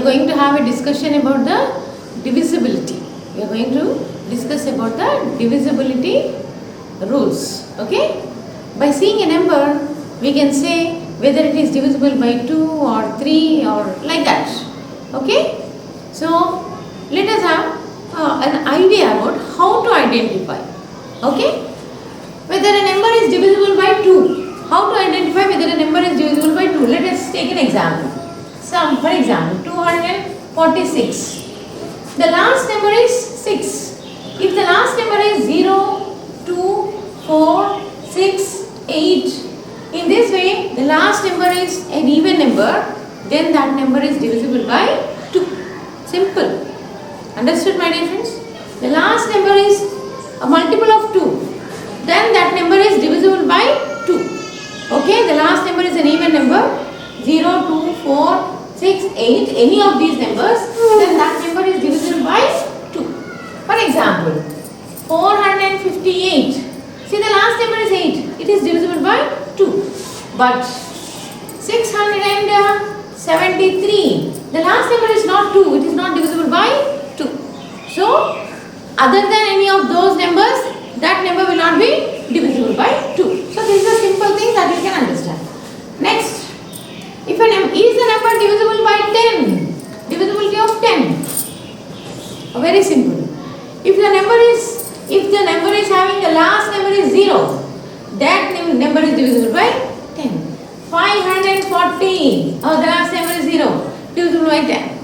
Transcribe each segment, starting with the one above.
are going to have a discussion about the divisibility. We are going to discuss about the divisibility rules. Okay? By seeing a number, we can say whether it is divisible by 2 or 3 or like that. Okay? So, let us have an idea about how to identify. Okay? Whether a number is divisible by 2. How to identify whether a number is divisible by 2? Let us take an example. For example, 246. The last number is 6. If the last number is 0, 2, 4, 6, 8. In this way, the last number is an even number, then that number is divisible by 2. Simple. Understood, my dear friends? The last number is a multiple of 2. Then that number is divisible by 2. Okay, the last number is an even number. 0, 2, 4, 6, 8, any of these numbers, then that number is divisible by 2. For example, 458. See, the last number is 8. It is divisible by 2. But 673. The last number is not 2. It is not divisible by 2. So, other than any of those numbers, that number will not be divisible by 2. So, this is a simple thing that you can understand. Next, if is the number divisible by 10? Divisibility of 10. Very simple. If the number is having the last number is 0, that number is divisible by 10. 540. The last number is 0. Divisible by 10.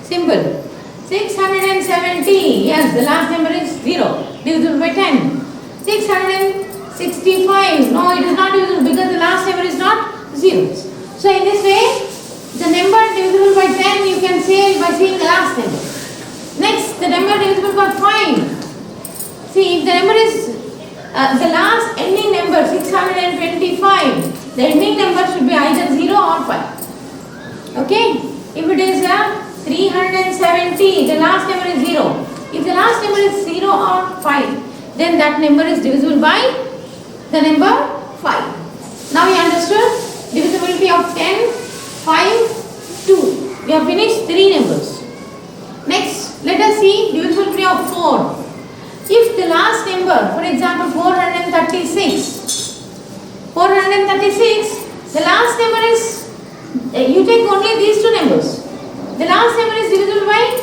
Simple. 670. Yes, the last number is 0. Divisible by 10. 665. No, it is not divisible because the last number is not 0. So in this way, the number divisible by 10 you can say by seeing the last number. Next, the number divisible by 5. See, if the number is the last ending number 625, the ending number should be either 0 or 5. Okay? If it is 370, the last number is 0. If the last number is 0 or 5, then that number is divisible by the number 5. Now you understood? Divisibility of 10, 5, 2. We have finished 3 numbers. Next, let us see divisibility of 4. If the last number, for example 436, the last number is, you take only these 2 numbers. The last number is divisible by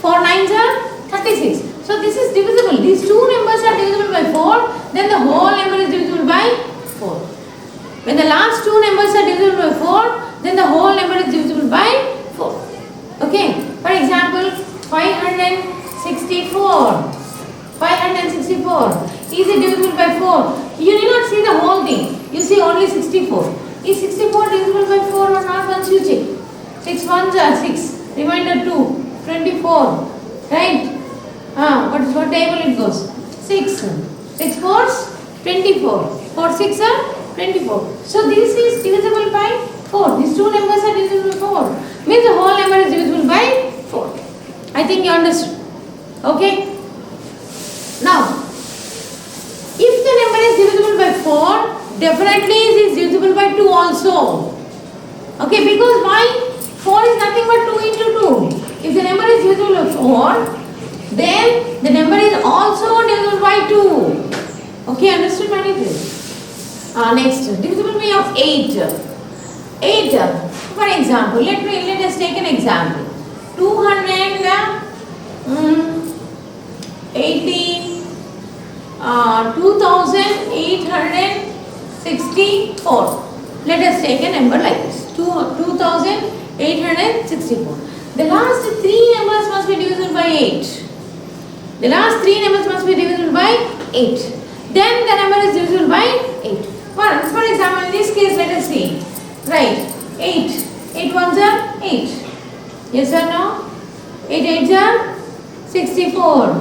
4 9s are 36. So this is divisible. These 2 numbers are divisible by 4, then the whole number is divisible by 4. When the last 2 numbers are divisible by 4, then the whole number is divisible by 4. Okay. For example, 564. 564. Is it divisible by 4? You need not see the whole thing. You see only 64. Is 64 divisible by 4 or not? Once you check. 6 ones are 6. Remainder 2. 24. Right? What table it goes? 6. 6 fours? 24. 4 6 are 24. So this is divisible by 4. These 2 numbers are divisible by 4. Means the whole number is divisible by 4. I think you understood. Okay? Now, if the number is divisible by 4, definitely it is divisible by 2 also. Okay, because why? 4 is nothing but 2 into 2. If the number is divisible by 4, then the number is also divisible by 2. Okay, understood, my dear? Next, divisibility of 8. 8. For example, let us take an example. 2864. Let us take a number like this. 2864. The last 3 numbers must be divisible by 8. The last 3 numbers must be divisible by 8. Then the number is divisible by 8. For example, in this case, let us see. Right. 8. 8 ones are 8. Yes or no? 8 8s are 64.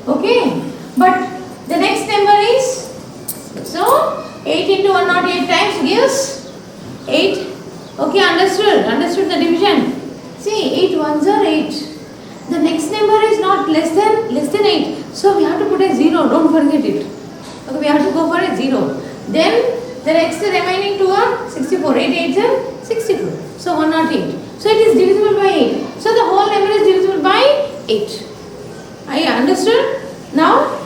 Okay. But the next number is, so 8 into 108 times gives 8. Okay, understood. Understood the division. See, 8 ones are 8. The next number is not less than 8. So we have to put a 0. Don't forget it. Okay, we have to go for a 0. Then the next remaining 2 are 64. 8 8s are 64. So 108. So it is divisible by 8. So the whole number is divisible by 8. I understood? Now,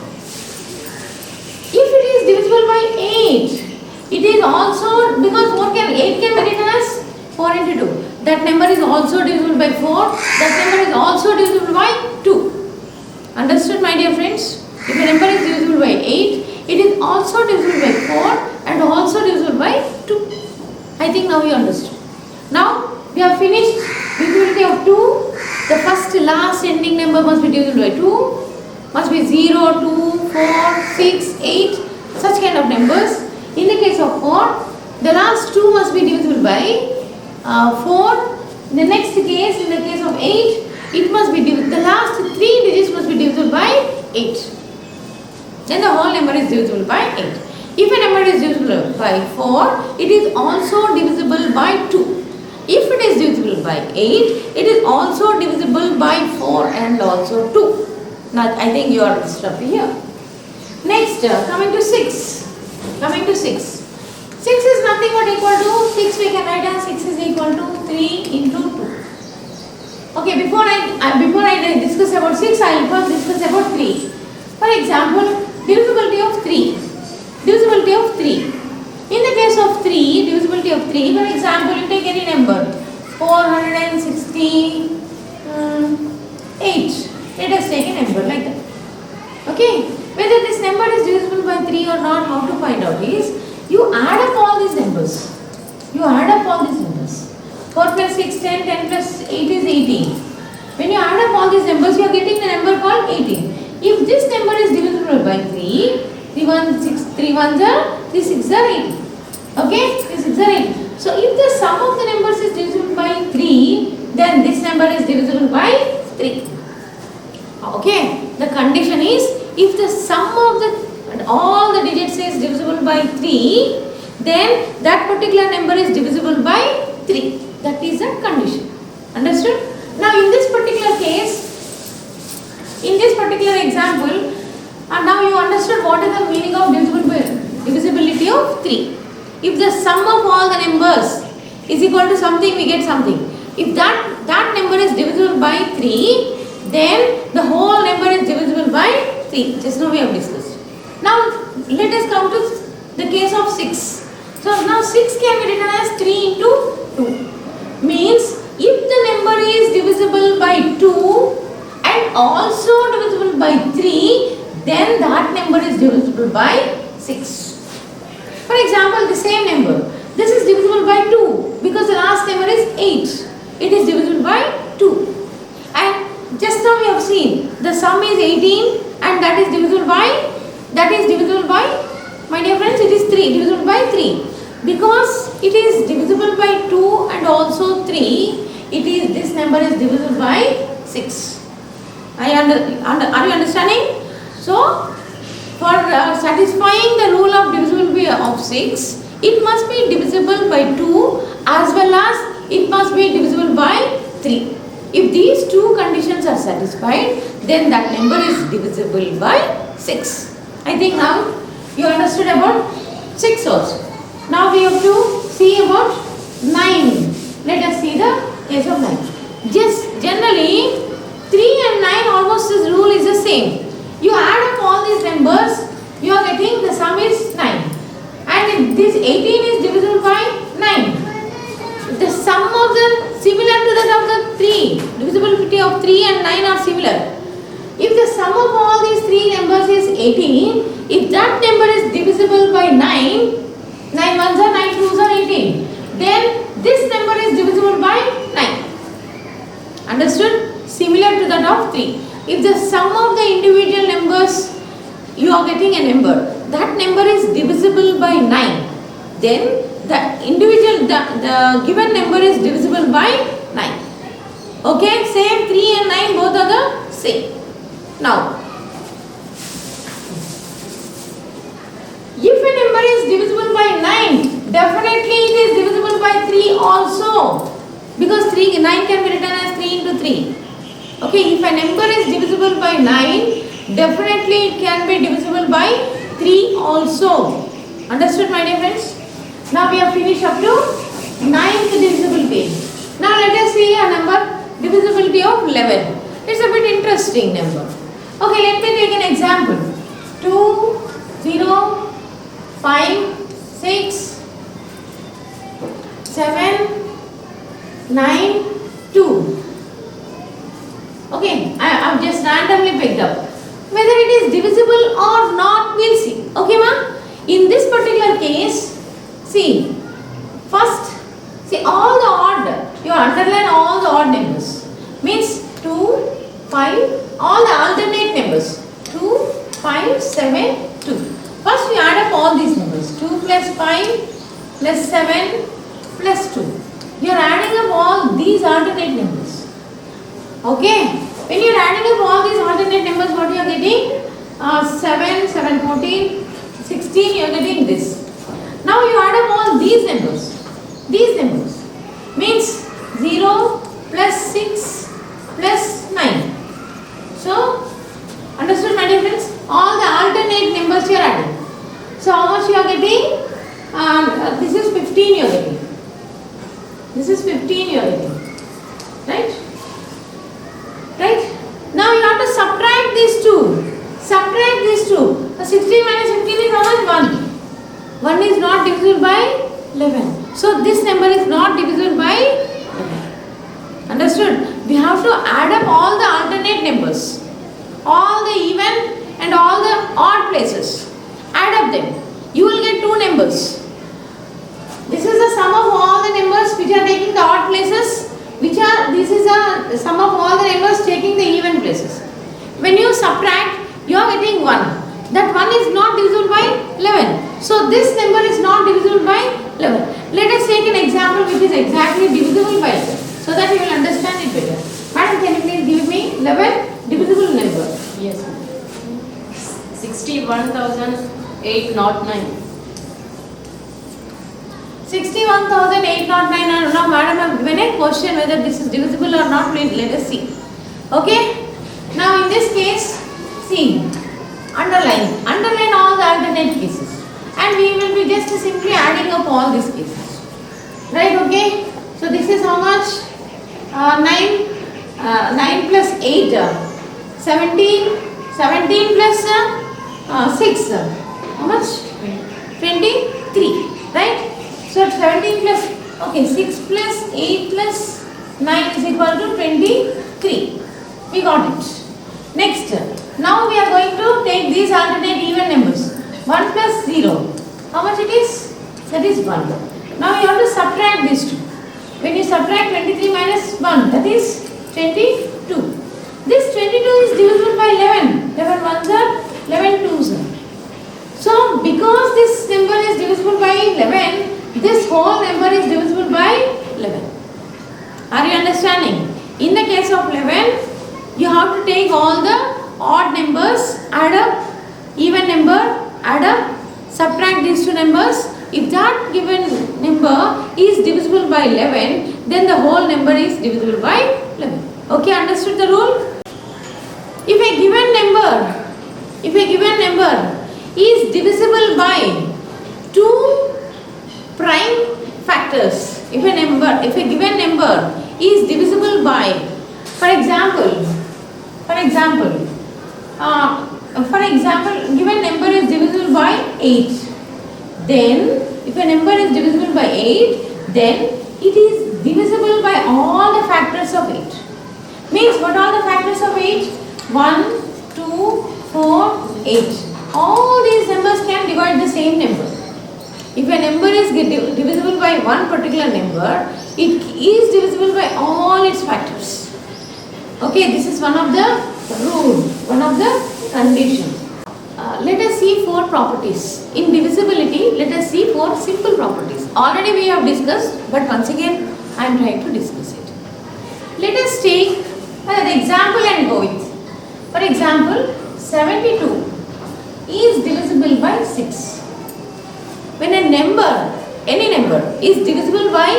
if it is divisible by 8, it is also, because 8 can be written as 4 into 2. That number is also divisible by 4. That number is also divisible by 2. Understood, my dear friends? If a number is divisible by 8, it is also divisible by 4 and also divisible by 2. I think now you understood. Now, we have finished divisibility of 2. The first last ending number must be divisible by 2. Must be 0, 2, 4, 6, 8. Such kind of numbers. In the case of 4, the last 2 must be divisible by 4. In the next case, in the case of 8, it must be the last 3 digits must be divisible by 8. Then the whole number is divisible by 8. If a number is divisible by 4, it is also divisible by 2. If it is divisible by 8, it is also divisible by 4 and also 2. Now I think you are stuck here. Next, coming to 6. 6 is nothing but equal to 6. We can write as 6 is equal to 3 into 2. Okay, before I discuss about 6, I will first discuss about 3. For example, divisibility of 3. Divisibility of 3. In the case of 3, divisibility of 3, for example, you take any number, 468. Let us take a number like that. Okay, whether this number is divisible by 3 or not, how to find out is, you add up all these numbers. 4 plus 6, 10, 10 plus 8 is 18. When you add up all these numbers, you are getting the number called 18. If this number is divisible by 3, 3 1s are 3 6s are 18. Okay, 3 6s are 18. So if the sum of the numbers is divisible by 3, then this number is divisible by 3. Okay, the condition is, if the sum of all the digits is divisible by 3, then that particular number is divisible by 3. That is the condition. Understood? Now in this particular case, in this particular example, and now you understood what is the meaning of divisibility of 3. If the sum of all the numbers is equal to something, we get something. If that number is divisible by 3, then the whole number is divisible by 3. Just now we have discussed. Now let us come to the case of 6. So now 6 can be written as 3 into 2. Means if the number is divisible by 2 and also divisible by 3, then that number is divisible by 6. For example, the same number. This is divisible by 2 because the last number is 8. It is divisible by 2. And just now we have seen the sum is 18 and that is divisible by, my dear friends, it is 3, divisible by 3. Because it is divisible by 2 and also 3, this number is divisible by 6. Are you understanding? So, for satisfying the rule of divisibility of 6, it must be divisible by 2 as well as it must be divisible by 3. If these two conditions are satisfied, then that number is divisible by 6. I think now you understood about 6 also. Now we have to see about 9. Let us see the case of 9. Just generally 3 and 9 almost this rule is the same. You add up all these numbers, you are getting the sum is 9. And this 18 is divisible by 9. The sum of the similar to that of the 3. Divisibility of 3 and 9 are similar. If the sum of all these 3 numbers is 18, if that number is divisible by 9, 9 ones are 9 twos are 18. Then this number is divisible by 9. Understood? Similar to that of 3. If the sum of the individual numbers, you are getting a number, that number is divisible by 9. Then the given number is divisible by 9. Okay, same 3 and 9 both are the same. Now, if a number is divisible by 9, definitely it is divisible by 3 also. Because 9 can be written as 3 into 3. Okay, if a number is divisible by 9, definitely it can be divisible by 3 also. Understood, my dear friends? Now we have finished up to 9th divisibility. Now let us see a number divisibility of 11. It's a bit interesting number. Okay, let me take an example. 2, 0, 5, 6, 7, 9, 2. Okay, I have just randomly picked up. Whether it is divisible or not, we'll see. Okay, ma? In this particular case, see, first, see all the odd, you underline all the odd numbers. Means 2, 5, all the alternate numbers. 2, 5, 7, 2. First we add up all these numbers. 2 plus 5 plus 7 plus 2. You are adding up all these alternate numbers. Okay. When you are adding up all these alternate numbers, what you are getting? 7, 7, 14, 16, you are getting this. Now you add up all these numbers. These numbers. Means 0 plus 6 plus 9. So, understood my dear friends? All the alternate numbers you are adding. So, how much you are getting? This is 15 you are getting. This is 15 you are getting. Right? Right? Now you have to subtract these two. Subtract these two. So 16 minus 15 is how much? 1. 1 is not divisible by 11. So this number is not divisible by 11. Understood? We have to add up all the alternate numbers. All the even and all the odd places. Add up them. You will get two numbers. This is the sum of all the numbers which are taking the odd places. This is a sum of all the numbers taking the even places. When you subtract, you are getting 1. That 1 is not divisible by 11. So this number is not divisible by 11. Let us take an example which is exactly divisible by 11, so that you will understand it better. Madam, can you please give me 11 divisible number? Yes. 61,809. 61,809. Now, madam, I have given a question whether this is divisible or not. Please let us see. Okay. Now, in this case, see, underline all the alternate cases, and we will be just simply adding up all these cases. Right? Okay. So this is how much? 9 plus 8, 17. 17 plus 6. How much? 23. Right? So 17 plus, okay, 6 plus 8 plus 9 is equal to 23. We got it. Next, now we are going to take these alternate even numbers. 1 plus 0. How much it is? That is 1. Now you have to subtract these two. When you subtract 23 minus 1, that is 22. This 22 is divisible by 11. 11 ones are, 11 twos are. So because this number is divisible by 11, this whole number is divisible by 11. Are you understanding? In the case of 11, you have to take all the odd numbers, add up, even number, add up, subtract these two numbers. If that given number is divisible by 11, then the whole number is divisible by 11. Okay, understood the rule? If a given number is divisible by 2 prime factors, if a given number is divisible by, for example, given number is divisible by 8, then if a number is divisible by 8, then it is divisible by all the factors of 8. Means what are the factors of 8? 1, 2, 4, 8. All these numbers can divide the same number. If a number is divisible by one particular number, it is divisible by all its factors. Okay, this is one of the rules, one of the conditions. Let us see 4 properties. In divisibility, let us see 4 simple properties. Already we have discussed, but once again I am trying to discuss it. Let us take an example and go with. For example, 72 is divisible by 6. When a number, any number is divisible by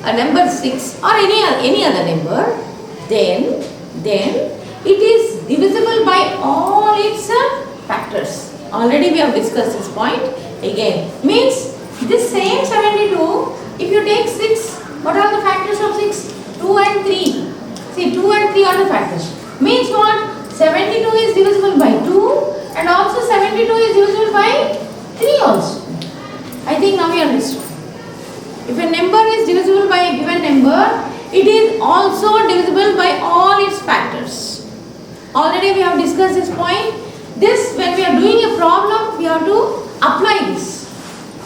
a number 6 or any other number, then it is divisible by all its factors. Already we have discussed this point. Again, means this same 72, if you take 6, what are the factors of 6? 2 and 3. See, 2 and 3 are the factors. Means what? 72 is divisible by 2 and also 72 is divisible by 3 also. I think now we understood. If a number is divisible by a given number, it is also divisible by all its factors. Already we have discussed this point. This, when we are doing a problem, we have to apply this.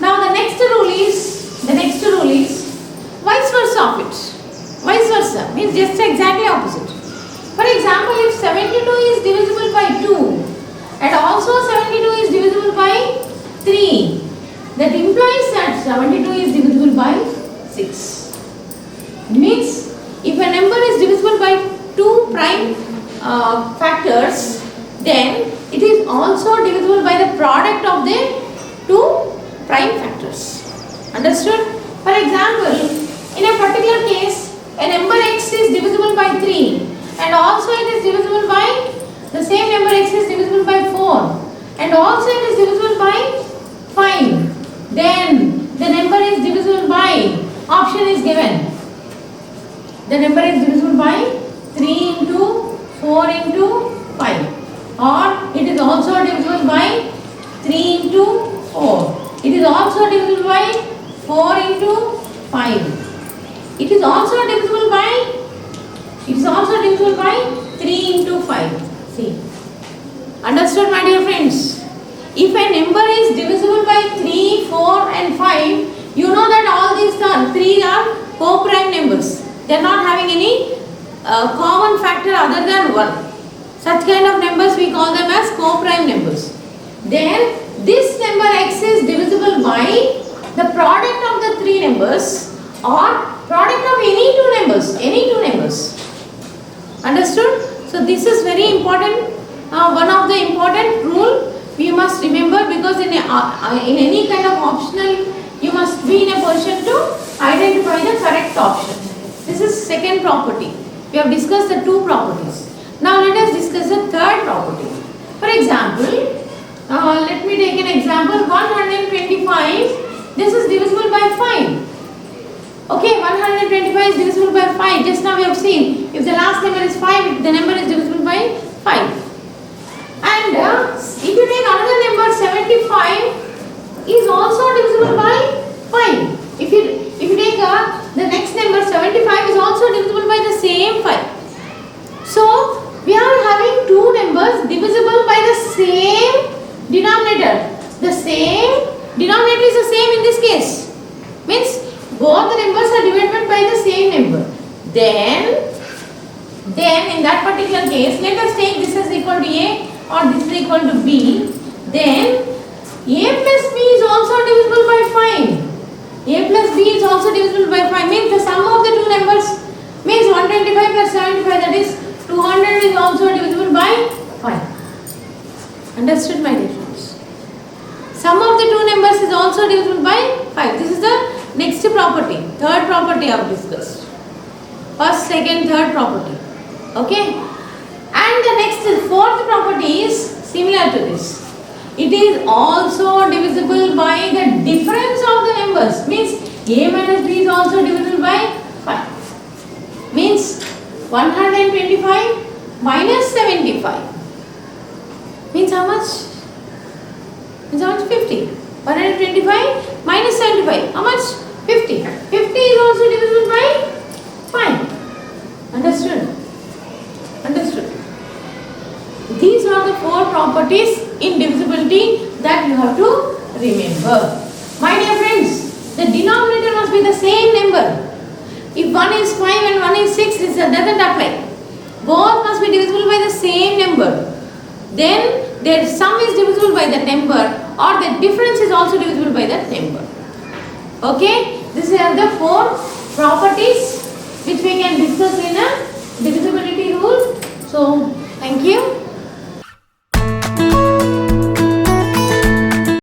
Now the next rule is vice versa of it. Vice versa means just exactly opposite. For example, if 72 is divisible by 2 and also 72 is divisible by 3, that implies that 72 is divisible by 6. Means if a number is divisible by 2 prime factors, then it is also divisible by the product of the 2 prime factors. Understood? For example, in a particular case, a number x is divisible by 3 and also it is divisible by the same number x is divisible by 4 and also it is divisible by 5. Then the number is divisible by, option is given. The number is divisible by 3 into 4 into 5, or it is also divisible by 3 into 4. It is also divisible by 4 into 5. It is also divisible by 3 into 5. See. Understood, my dear friends? If a number is divisible by 3, 4 and 5, you know that all these 3 are co-prime numbers. They are not having any common factor other than 1. Such kind of numbers we call them as co-prime numbers. Then this number x is divisible by the product of the 3 numbers or product of any two numbers. Understood? So this is very important. One of the important rule we must remember, because in any kind of optional you must be in a position to identify the correct option. This is second property. We have discussed the 2 properties. Now let us discuss the third property. For example, let me take an example. 125. This is divisible by 5. Okay, 125 is divisible by 5. Just now we have seen, if the last number is 5, the number is divisible by 5. And if you take another number, 75 is also divisible by 5. If you take the next number, 75 is also divisible by the same 5. So we are having 2 numbers divisible by the same denominator. The same denominator is the same in this case. Means both the numbers are divided by the same number. Then in that particular case, let us take this is equal to A or this is equal to B. Then A plus B is also divisible by 5. A plus B is also divisible by 5. Means the sum of the 2 numbers means 125 plus 75, that is 200 is also divisible by 5. Understood, my dear friends? Sum of the 2 numbers is also divisible by 5. This is the next property. Third property I have discussed. First, second, third property. Okay. And the next fourth property is similar to this. It is also divisible by the difference of the numbers. Means A minus B is also divisible by 5. Means 125 minus 75. Means how much? Means how much? 50. 125 minus 75. How much? 50. 50 is also divisible by 5. Understood? Understood. These are the 4 properties in divisibility that you have to remember. My dear friends, the denominator must be the same number. If one is 5 and one is 6, this doesn't apply. Both must be divisible by the same number. Then their sum is divisible by that number, or the difference is also divisible by that number. Okay, these are the 4 properties which we can discuss in a divisibility rule. So, thank you.